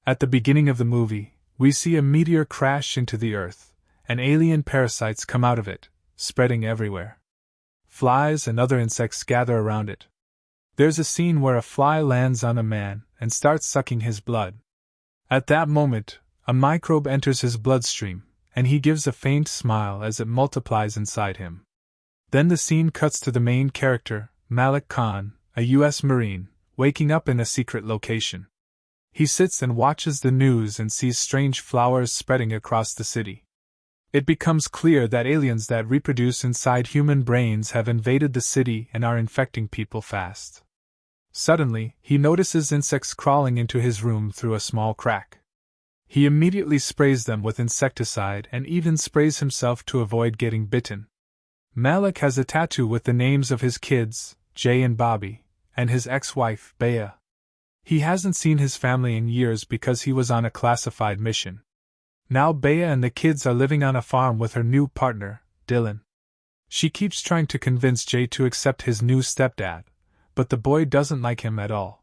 At the beginning of the movie, we see a meteor crash into the Earth, and alien parasites come out of it, spreading everywhere. Flies and other insects gather around it. There's a scene where a fly lands on a man and starts sucking his blood. At that moment, a microbe enters his bloodstream, and he gives a faint smile as it multiplies inside him. Then the scene cuts to the main character, Malik Khan, a U.S. Marine, waking up in a secret location. He sits and watches the news and sees strange flowers spreading across the city. It becomes clear that aliens that reproduce inside human brains have invaded the city and are infecting people fast. Suddenly, he notices insects crawling into his room through a small crack. He immediately sprays them with insecticide and even sprays himself to avoid getting bitten. Malik has a tattoo with the names of his kids, Jay and Bobby, and his ex-wife, Bea. He hasn't seen his family in years because he was on a classified mission. Now Bea and the kids are living on a farm with her new partner, Dylan. She keeps trying to convince Jay to accept his new stepdad, but the boy doesn't like him at all.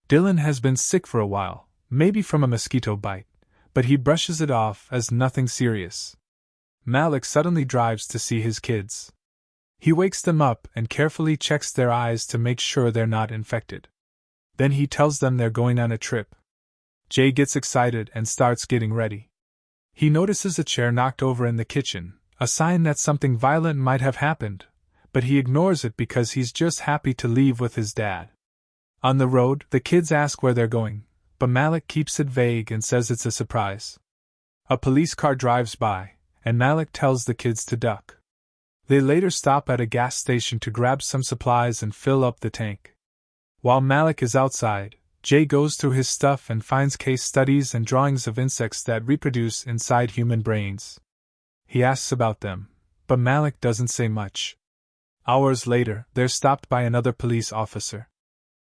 Dylan has been sick for a while, maybe from a mosquito bite, but he brushes it off as nothing serious. Malik suddenly drives to see his kids. He wakes them up and carefully checks their eyes to make sure they're not infected. Then he tells them they're going on a trip. Jay gets excited and starts getting ready. He notices a chair knocked over in the kitchen, a sign that something violent might have happened, but he ignores it because he's just happy to leave with his dad. On the road, the kids ask where they're going, but Malik keeps it vague and says it's a surprise. A police car drives by, and Malik tells the kids to duck. They later stop at a gas station to grab some supplies and fill up the tank. While Malik is outside, Jay goes through his stuff and finds case studies and drawings of insects that reproduce inside human brains. He asks about them, but Malik doesn't say much. Hours later, they're stopped by another police officer.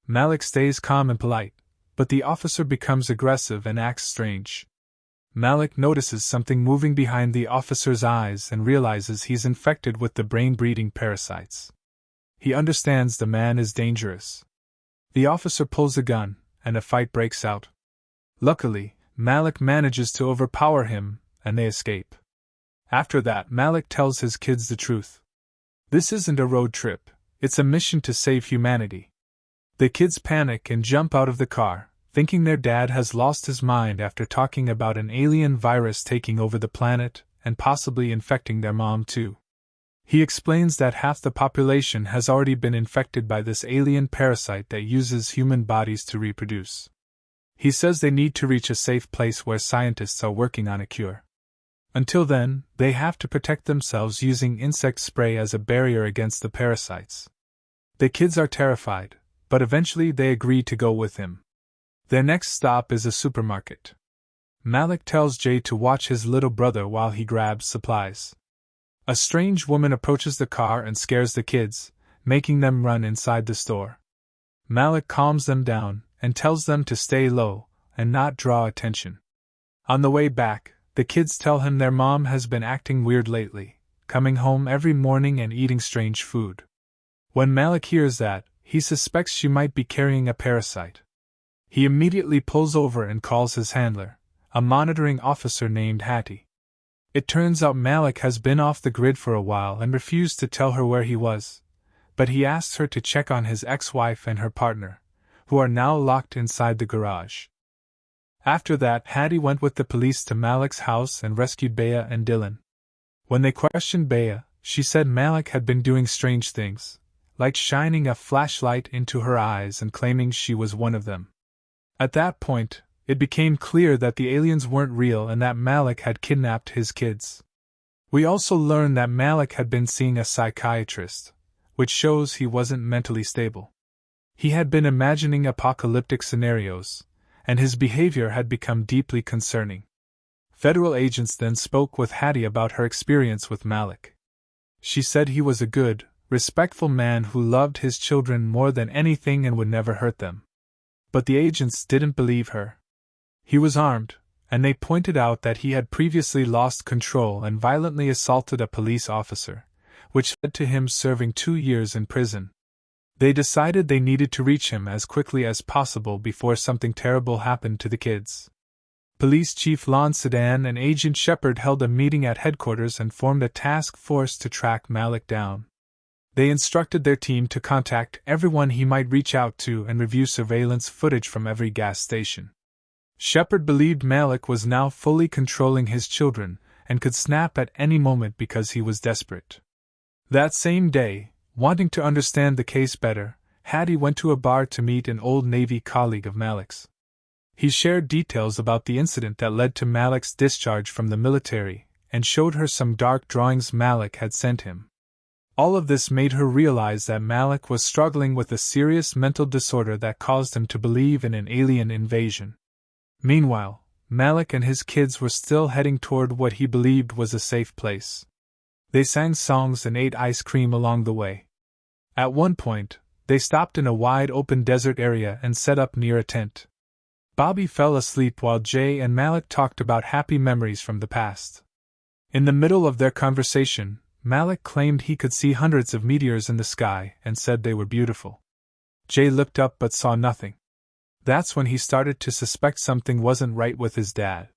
Malik stays calm and polite, but the officer becomes aggressive and acts strange. Malik notices something moving behind the officer's eyes and realizes he's infected with the brain-breeding parasites. He understands the man is dangerous. The officer pulls a gun, and a fight breaks out. Luckily, Malik manages to overpower him, and they escape. After that, Malik tells his kids the truth. This isn't a road trip, it's a mission to save humanity. The kids panic and jump out of the car, thinking their dad has lost his mind after talking about an alien virus taking over the planet and possibly infecting their mom too. He explains that half the population has already been infected by this alien parasite that uses human bodies to reproduce. He says they need to reach a safe place where scientists are working on a cure. Until then, they have to protect themselves using insect spray as a barrier against the parasites. The kids are terrified, but eventually they agree to go with him. Their next stop is a supermarket. Malik tells Jay to watch his little brother while he grabs supplies. A strange woman approaches the car and scares the kids, making them run inside the store. Malik calms them down and tells them to stay low and not draw attention. On the way back, the kids tell him their mom has been acting weird lately, coming home every morning and eating strange food. When Malik hears that, he suspects she might be carrying a parasite. He immediately pulls over and calls his handler, a monitoring officer named Hattie. It turns out Malik has been off the grid for a while and refused to tell her where he was, but he asks her to check on his ex-wife and her partner, who are now locked inside the garage. After that, Hattie went with the police to Malik's house and rescued Bea and Dylan. When they questioned Bea, she said Malik had been doing strange things, like shining a flashlight into her eyes and claiming she was one of them. At that point, it became clear that the aliens weren't real and that Malik had kidnapped his kids. We also learned that Malik had been seeing a psychiatrist, which shows he wasn't mentally stable. He had been imagining apocalyptic scenarios, and his behavior had become deeply concerning. Federal agents then spoke with Hattie about her experience with Malik. She said he was a good, respectful man who loved his children more than anything and would never hurt them. But the agents didn't believe her. He was armed, and they pointed out that he had previously lost control and violently assaulted a police officer, which led to him serving 2 years in prison. They decided they needed to reach him as quickly as possible before something terrible happened to the kids. Police Chief Lon Sedan and Agent Shepard held a meeting at headquarters and formed a task force to track Malik down. They instructed their team to contact everyone he might reach out to and review surveillance footage from every gas station. Shepard believed Malik was now fully controlling his children and could snap at any moment because he was desperate. That same day, wanting to understand the case better, Hattie went to a bar to meet an old Navy colleague of Malik's. He shared details about the incident that led to Malik's discharge from the military and showed her some dark drawings Malik had sent him. All of this made her realize that Malik was struggling with a serious mental disorder that caused him to believe in an alien invasion. Meanwhile, Malik and his kids were still heading toward what he believed was a safe place. They sang songs and ate ice cream along the way. At one point, they stopped in a wide-open desert area and set up near a tent. Bobby fell asleep while Jay and Malik talked about happy memories from the past. In the middle of their conversation, Malik claimed he could see hundreds of meteors in the sky and said they were beautiful. Jay looked up but saw nothing. That's when he started to suspect something wasn't right with his dad.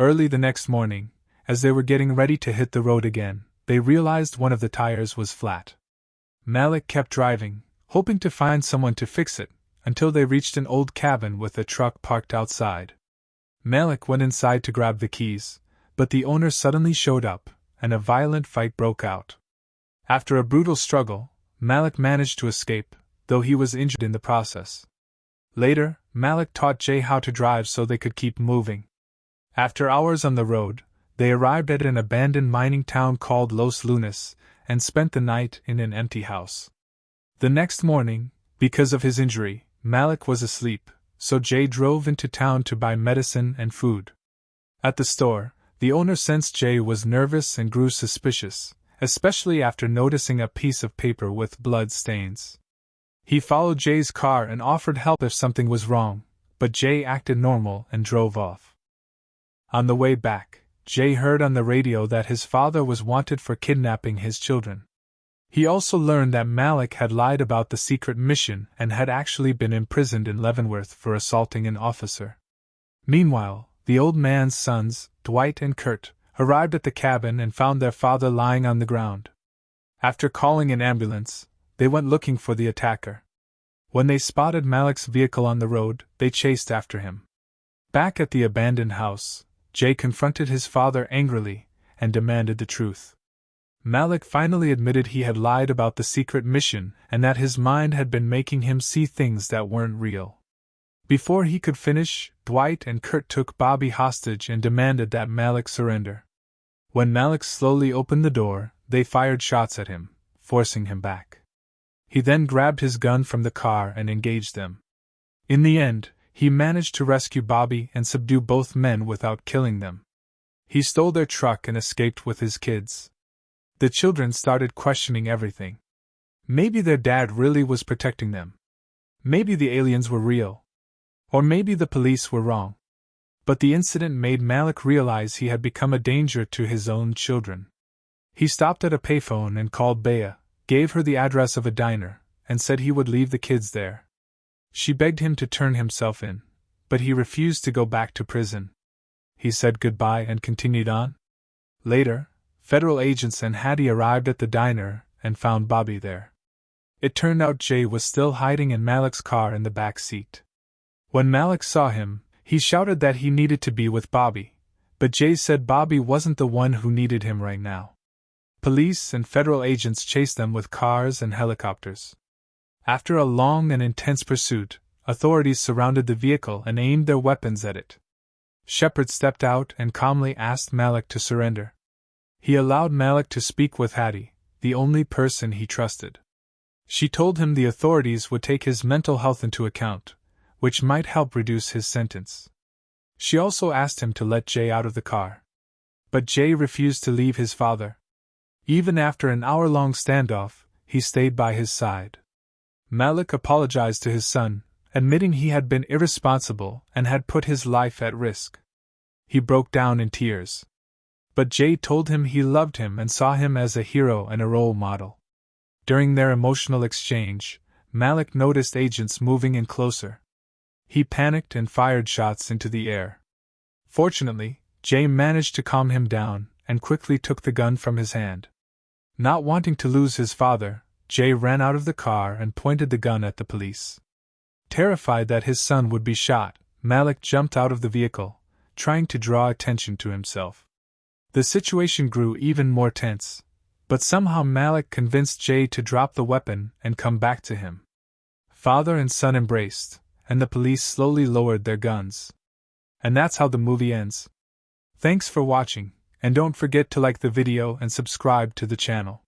Early the next morning, as they were getting ready to hit the road again, they realized one of the tires was flat. Malik kept driving, hoping to find someone to fix it, until they reached an old cabin with a truck parked outside. Malik went inside to grab the keys, but the owner suddenly showed up, and a violent fight broke out. After a brutal struggle, Malik managed to escape, though he was injured in the process. Later, Malik taught Jay how to drive so they could keep moving. After hours on the road, they arrived at an abandoned mining town called Los Lunas, and spent the night in an empty house. The next morning, because of his injury, Malik was asleep, so Jay drove into town to buy medicine and food. At the store, the owner sensed Jay was nervous and grew suspicious, especially after noticing a piece of paper with blood stains. He followed Jay's car and offered help if something was wrong, but Jay acted normal and drove off. On the way back, Jay heard on the radio that his father was wanted for kidnapping his children. He also learned that Malik had lied about the secret mission and had actually been imprisoned in Leavenworth for assaulting an officer. Meanwhile, the old man's sons, Dwight and Kurt, arrived at the cabin and found their father lying on the ground. After calling an ambulance, they went looking for the attacker. When they spotted Malik's vehicle on the road, they chased after him. Back at the abandoned house, Jay confronted his father angrily and demanded the truth. Malik finally admitted he had lied about the secret mission and that his mind had been making him see things that weren't real. Before he could finish, Dwight and Kurt took Bobby hostage and demanded that Malik surrender. When Malik slowly opened the door, they fired shots at him, forcing him back. He then grabbed his gun from the car and engaged them. In the end, he managed to rescue Bobby and subdue both men without killing them. He stole their truck and escaped with his kids. The children started questioning everything. Maybe their dad really was protecting them. Maybe the aliens were real. Or maybe the police were wrong. But the incident made Malik realize he had become a danger to his own children. He stopped at a payphone and called Bea, gave her the address of a diner, and said he would leave the kids there. She begged him to turn himself in, but he refused to go back to prison. He said goodbye and continued on. Later, federal agents and Hattie arrived at the diner and found Bobby there. It turned out Jay was still hiding in Malik's car in the back seat. When Malik saw him, he shouted that he needed to be with Bobby, but Jay said Bobby wasn't the one who needed him right now. Police and federal agents chased them with cars and helicopters. After a long and intense pursuit, authorities surrounded the vehicle and aimed their weapons at it. Shepard stepped out and calmly asked Malik to surrender. He allowed Malik to speak with Hattie, the only person he trusted. She told him the authorities would take his mental health into account, which might help reduce his sentence. She also asked him to let Jay out of the car. But Jay refused to leave his father. Even after an hour-long standoff, he stayed by his side. Malik apologized to his son, admitting he had been irresponsible and had put his life at risk. He broke down in tears. But Jay told him he loved him and saw him as a hero and a role model. During their emotional exchange, Malik noticed agents moving in closer. He panicked and fired shots into the air. Fortunately, Jay managed to calm him down and quickly took the gun from his hand. Not wanting to lose his father, Jay ran out of the car and pointed the gun at the police. Terrified that his son would be shot, Malik jumped out of the vehicle, trying to draw attention to himself. The situation grew even more tense, but somehow Malik convinced Jay to drop the weapon and come back to him. Father and son embraced, and the police slowly lowered their guns. And that's how the movie ends. Thanks for watching, and don't forget to like the video and subscribe to the channel.